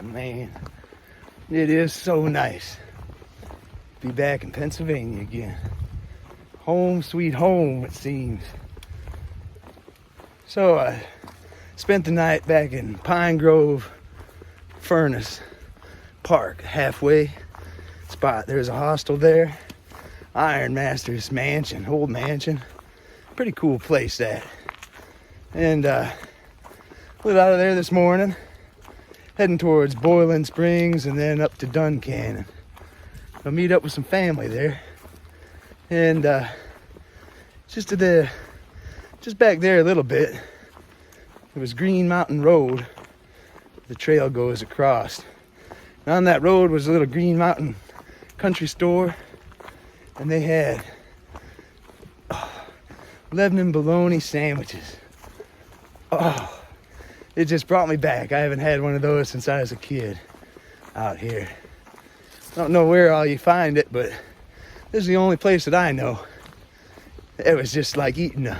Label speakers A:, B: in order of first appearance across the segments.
A: man, it is so nice to be back in Pennsylvania again. Home sweet home, it seems. So I spent the night back in Pine Grove Furnace Park, halfway spot. There's a hostel there, Iron Master's mansion, old mansion. Pretty cool place that. And lit out of there this morning, heading towards Boiling Springs and then up to Duncannon. I'll meet up with some family there. And just back there a little bit, it was Green Mountain Road. The trail goes across. And on that road was a little Green Mountain country store, and they had Lebanon bologna sandwiches. Oh, it just brought me back. I haven't had one of those since I was a kid out here. Don't know where all you find it, but this is the only place that I know. It was just like eating a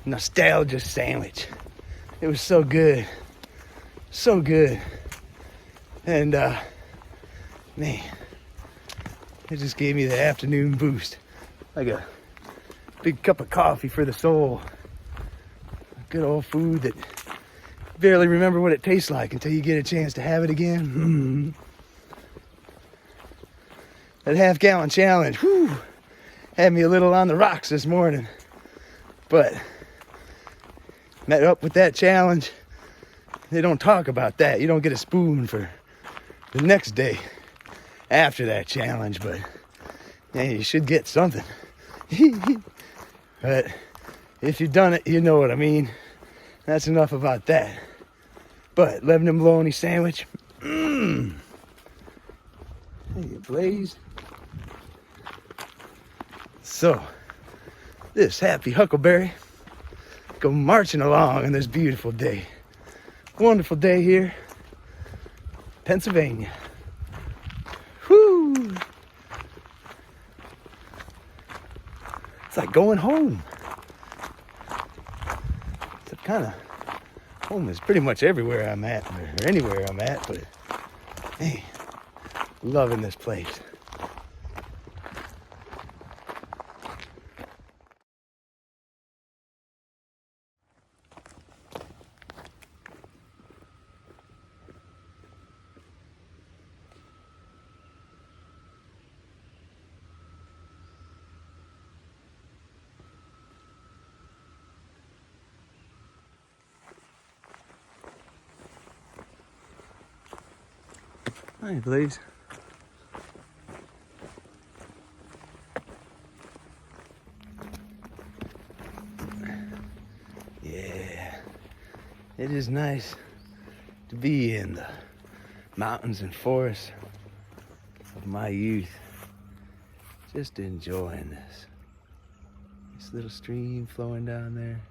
A: nostalgia sandwich. It was so good. So good. And man, it just gave me the afternoon boost. Like a big cup of coffee for the soul. Good old food that you barely remember what it tastes like until you get a chance to have it again. That half-gallon challenge, whew, had me a little on the rocks this morning. But met up with that challenge. They don't talk about that. You don't get a spoon for the next day after that challenge, but yeah, you should get something. But if you've done it, you know what I mean. That's enough about that. But Lebanon bologna sandwich, Hey, Blaze. So, this happy huckleberry go marching along on this beautiful day. Wonderful day here, Pennsylvania. Whoo! It's like going home. It's kind of home is pretty much everywhere I'm at, or anywhere I'm at, but hey, loving this place. Hi, Blaze. Yeah, it is nice to be in the mountains and forests of my youth. Just enjoying this. This little stream flowing down there.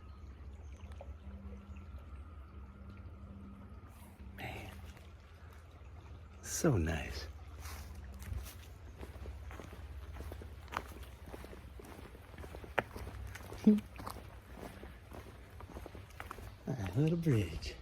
A: So nice. A little bridge.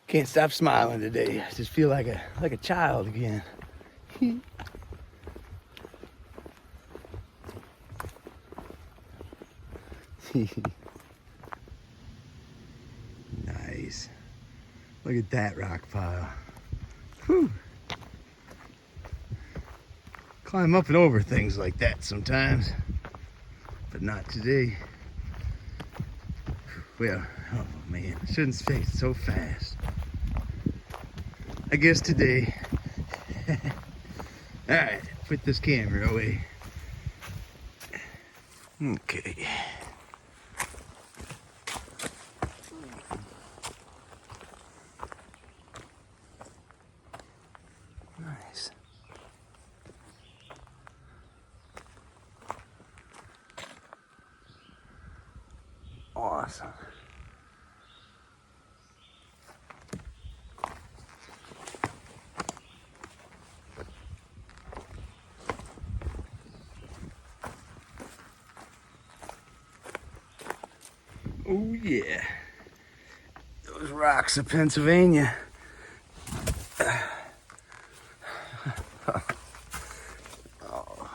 A: Can't stop smiling today. I just feel like a child again. Nice. Look at that rock pile. Whew. Climb up and over things like that sometimes, but not today. Well, oh man, I shouldn't say it so fast. I guess today. Alright, put this camera away. Okay. Nice. Awesome. Oh yeah. Those rocks of Pennsylvania. Oh.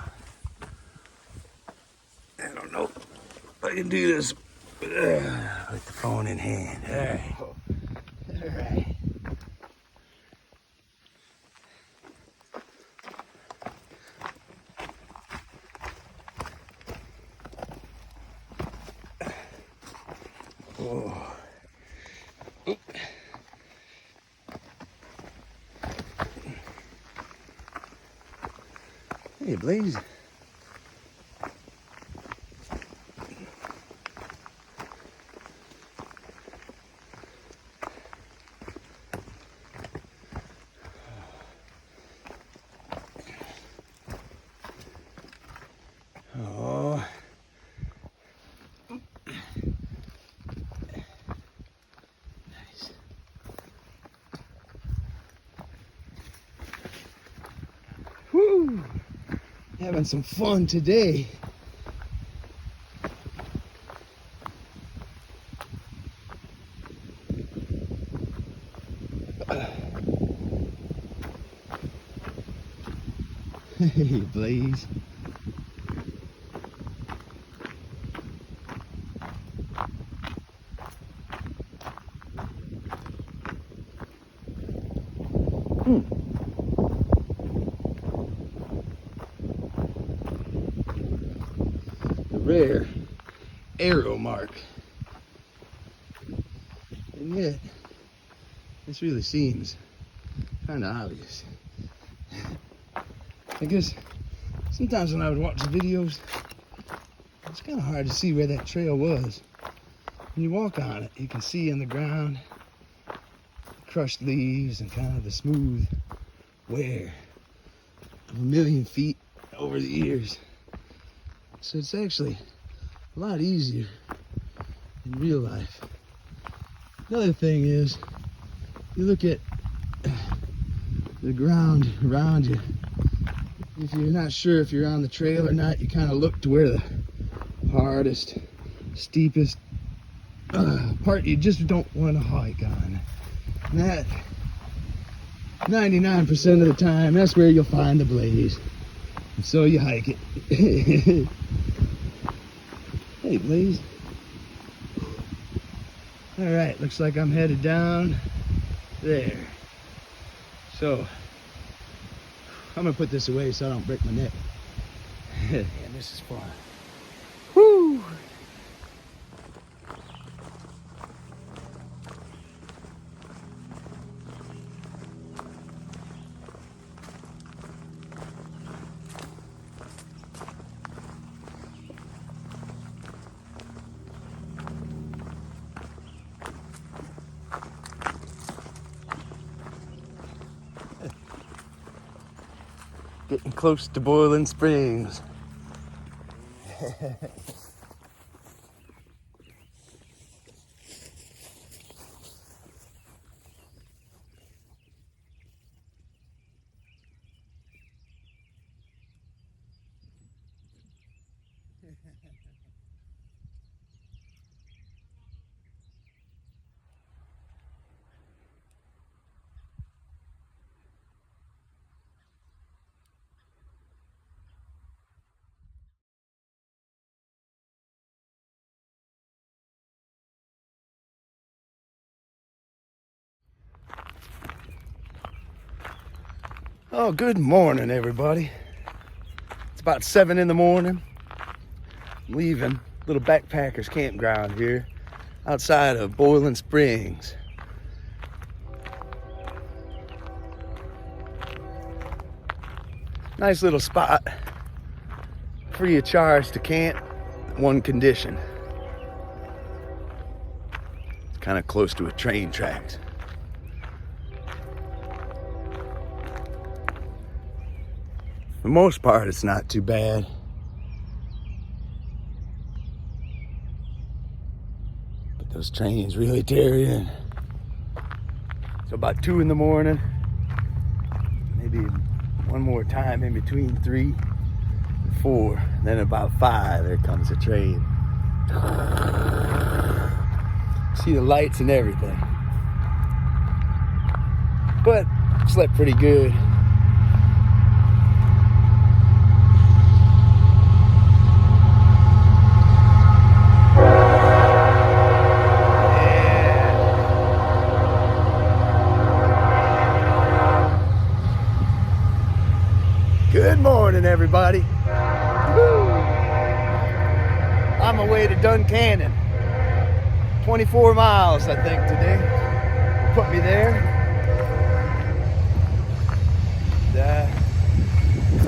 A: I don't know if I can do this with the phone in hand. All right. All right. Oh. Oop. Hey, Blaze. Oh. Nice. Woo! Having some fun today. Hey, Blaze. The rare arrow mark. And yet, this really seems kind of obvious. I guess sometimes when I would watch the videos, it's kind of hard to see where that trail was. When you walk on it, you can see in the ground crushed leaves and kind of the smooth wear of 1,000,000 feet over the years. So it's actually a lot easier in real life. Another thing is, you look at the ground around you. If you're not sure if you're on the trail or not, you kind of look to where the hardest, steepest part you just don't want to hike on. And that, 99% of the time, that's where you'll find the Blaze. And so you hike it. Hey, Blaze. All right, looks like I'm headed down there. So, I'm gonna put this away so I don't break my neck. Man, this is fun. Woo! Getting close to Boiling Springs. Oh, good morning, everybody. It's about 7 in the morning. I'm leaving little backpackers campground here outside of Boiling Springs. Nice little spot, free of charge to camp. One condition: it's kind of close to a train tracks. For the most part, it's not too bad. But those trains really tear in. So about 2 in the morning, maybe one more time in between 3 and 4. And then about 5, there comes a train. See the lights and everything. But slept pretty good. Good morning, everybody. Woo. On my way to Duncannon. 24 miles, I think, today. Will put me there.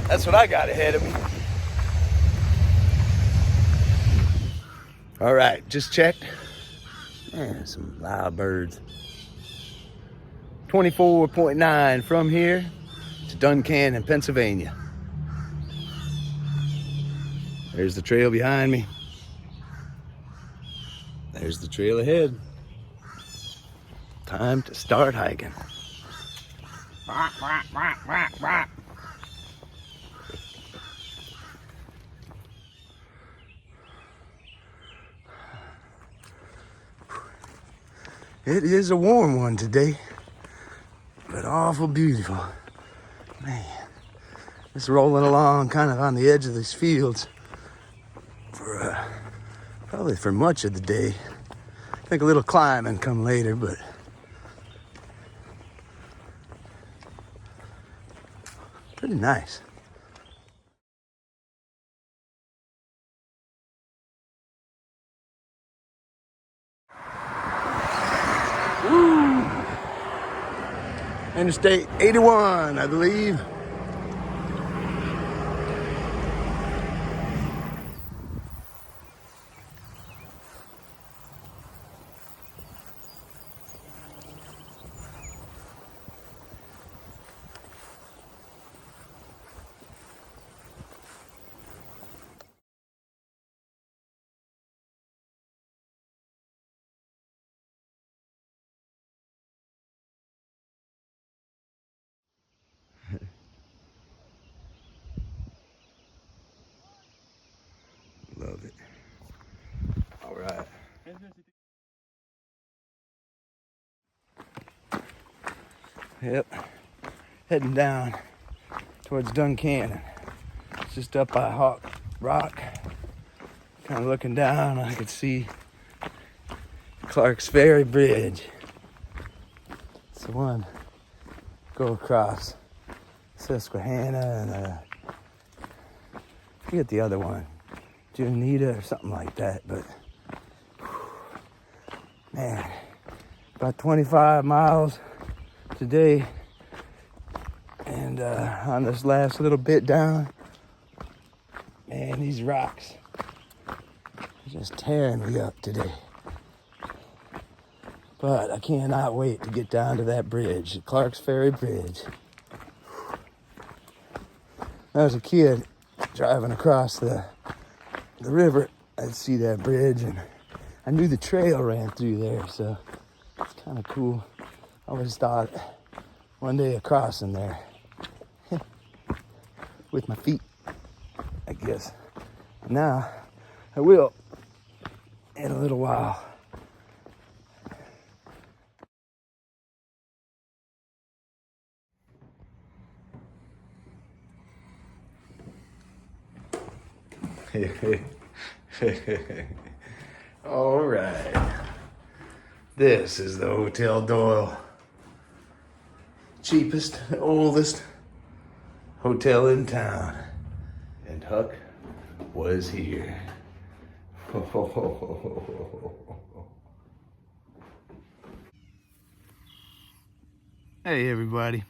A: That's what I got ahead of me. All right, just checked. Man, some loud birds. 24.9 from here to Duncannon, Pennsylvania. There's the trail behind me. There's the trail ahead. Time to start hiking. It is a warm one today, but awful beautiful. Man, just rolling along kind of on the edge of these fields for probably for much of the day. I think a little climbing come later, but pretty nice. Woo! Interstate 81, I believe. Love it. All right. Yep. Heading down towards Duncannon. It's just up by Hawk Rock. Kind of looking down, I could see Clark's Ferry Bridge. It's the one go across Susquehanna and I forget the other one, Junita or something like that. But man, about 25 miles today, and on this last little bit down, man, these rocks are just tearing me up today. But I cannot wait to get down to that bridge, the Clark's Ferry Bridge. When I was a kid driving across the river, I'd see that bridge, and I knew the trail ran through there, so it's kind of cool. I always thought one day of crossing there with my feet, I guess. Now I will in a little while. All right. This is the Hotel Doyle. Cheapest, oldest hotel in town. And Huck was here. Hey everybody.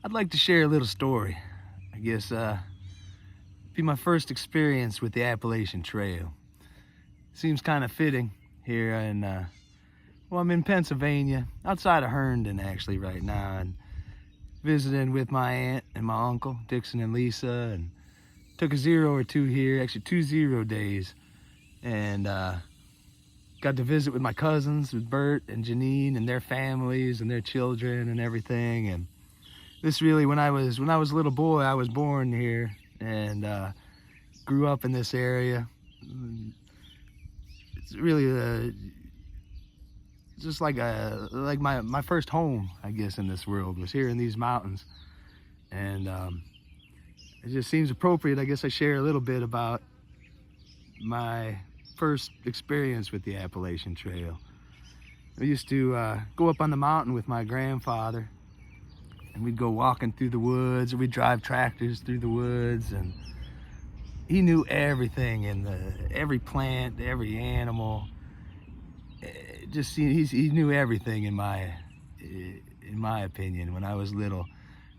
A: I'd like to share a little story. I guess be my first experience with the Appalachian Trail. Seems kind of fitting here in, well, I'm in Pennsylvania, outside of Herndon actually right now, and visiting with my aunt and my uncle, Dixon and Lisa, and took a 0 or 2 here, actually 2 0 days, and got to visit with my cousins, with Bert and Janine and their families and their children and everything. And this really, when I was a little boy, I was born here and grew up in this area. It's really just like my first home, I guess, in this world was here in these mountains. And it just seems appropriate, I guess, I share a little bit about my first experience with the Appalachian Trail. I used to go up on the mountain with my grandfather, and we'd go walking through the woods, or we'd drive tractors through the woods, and he knew everything every plant, every animal. He knew everything in my opinion when I was little.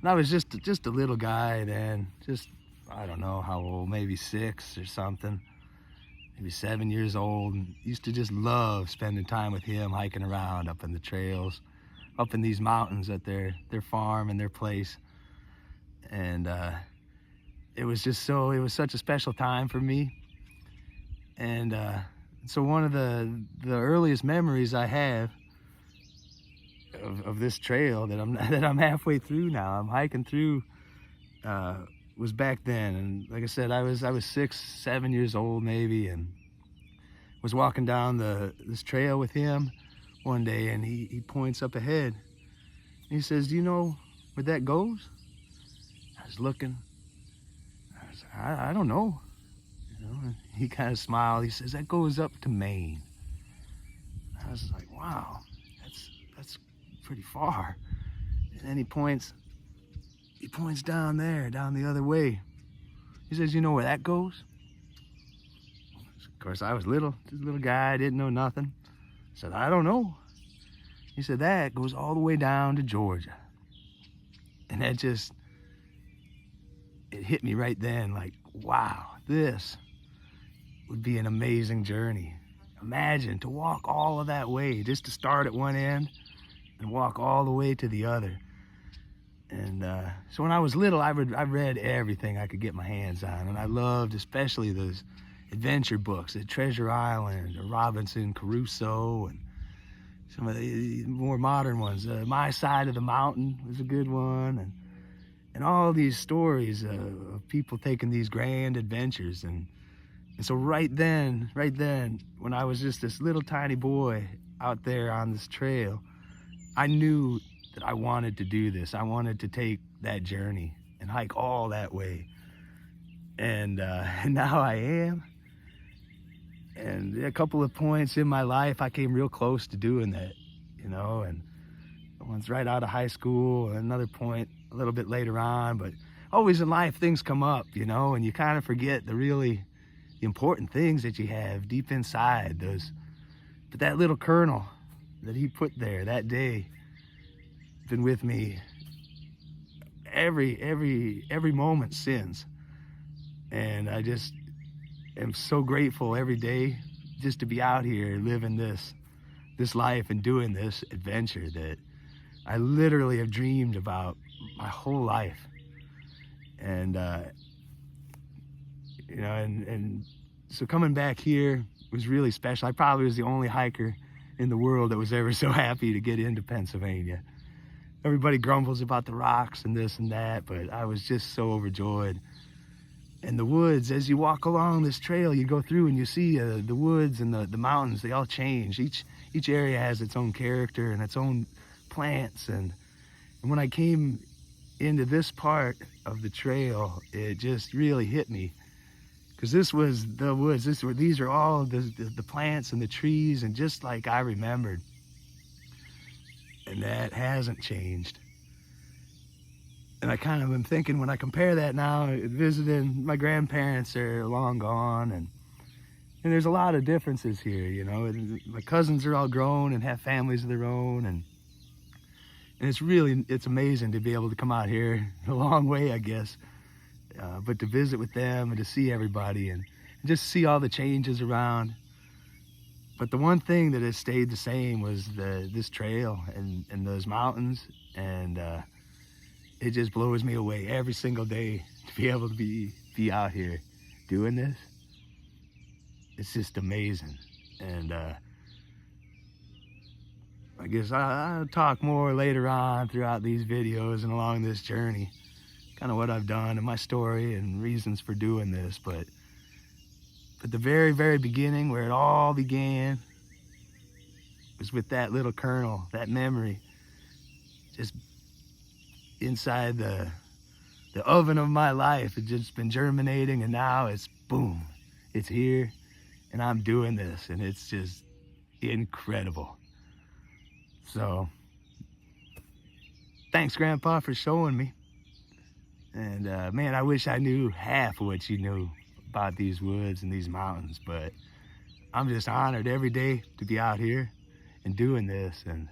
A: And I was just a little guy then, just, I don't know how old, maybe 6 or something, maybe 7 years old. And used to just love spending time with him, hiking around up in the trails, up in these mountains at their farm and their place. And it was such a special time for me. And so one of the earliest memories I have of this trail that I'm halfway through now, I'm hiking through, was back then. And like I said, I was 6, 7 years old maybe, and was walking down this trail with him one day, and he points up ahead. And he says, "Do you know where that goes?" I was looking. I was like, I don't know. You know, and he kind of smiled. He says, "That goes up to Maine." I was like, wow, that's pretty far. And then he points down there, down the other way. He says, "You know where that goes?" Of course, I was little, just a little guy, didn't know nothing. I said, "I don't know." He said, "That goes all the way down to Georgia." And that it hit me right then, like, wow, this would be an amazing journey. Imagine to walk all of that way, just to start at one end and walk all the way to the other. And so when I was little, I read everything I could get my hands on, and I loved especially those adventure books, the Treasure Island, or Robinson Crusoe, and some of the more modern ones. My Side of the Mountain was a good one, and all these stories of people taking these grand adventures. And so right then, when I was just this little tiny boy out there on this trail, I knew that I wanted to do this. I wanted to take that journey and hike all that way. And now I am. And a couple of points in my life, I came real close to doing that, you know, and one's right out of high school, another point a little bit later on. But always in life, things come up, you know, and you kind of forget the important things that you have deep inside but that little kernel that he put there that day, been with me every moment since. And I just am so grateful every day just to be out here living this life and doing this adventure that I literally have dreamed about my whole life. And you know, and so coming back here was really special. I probably was the only hiker in the world that was ever so happy to get into Pennsylvania. Everybody grumbles about the rocks and this and that, but I was just so overjoyed. And the woods, as you walk along this trail, you go through and you see the woods and the mountains, they all change. Each area has its own character and its own plants. And when I came into this part of the trail, it just really hit me. Because this was the woods, these are all the plants and the trees, and just like I remembered. And that hasn't changed. And I kind of am thinking, when I compare that now, visiting, my grandparents are long gone, and there's a lot of differences here, you know. And my cousins are all grown and have families of their own, and it's amazing to be able to come out here a long way, I guess, but to visit with them and to see everybody and just see all the changes around. But the one thing that has stayed the same was this trail and those mountains, and it just blows me away every single day to be able to be out here doing this. It's just amazing. And I guess I'll talk more later on throughout these videos and along this journey, kind of what I've done and my story and reasons for doing this. But at the very, very beginning, where it all began, was with that little kernel, that memory, just inside the oven of my life. It's just been germinating, and now it's boom, it's here, and I'm doing this, and it's just incredible. So thanks, Grandpa, for showing me. And man, I wish I knew half of what you knew about these woods and these mountains, but I'm just honored every day to be out here and doing this. And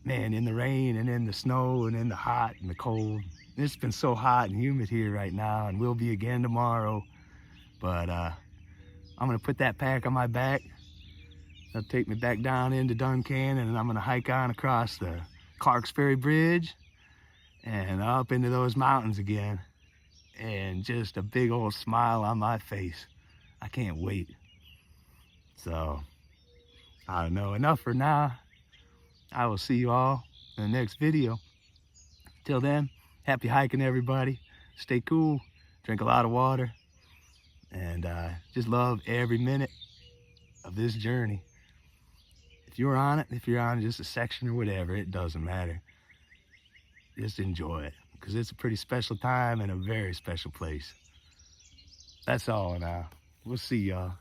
A: man, in the rain and in the snow and in the hot and the cold. It's been so hot and humid here right now, and will be again tomorrow. But I'm gonna put that pack on my back. That'll take me back down into Duncannon, and I'm gonna hike on across the Clark's Ferry Bridge and up into those mountains again. And just a big old smile on my face. I can't wait. So, I don't know, enough for now. I will see you all in the next video. Till then, happy hiking, everybody. Stay cool, drink a lot of water, and just love every minute of this journey. If you're on it, if you're on just a section or whatever, it doesn't matter. Just enjoy it, because it's a pretty special time and a very special place. That's all now. We'll see y'all.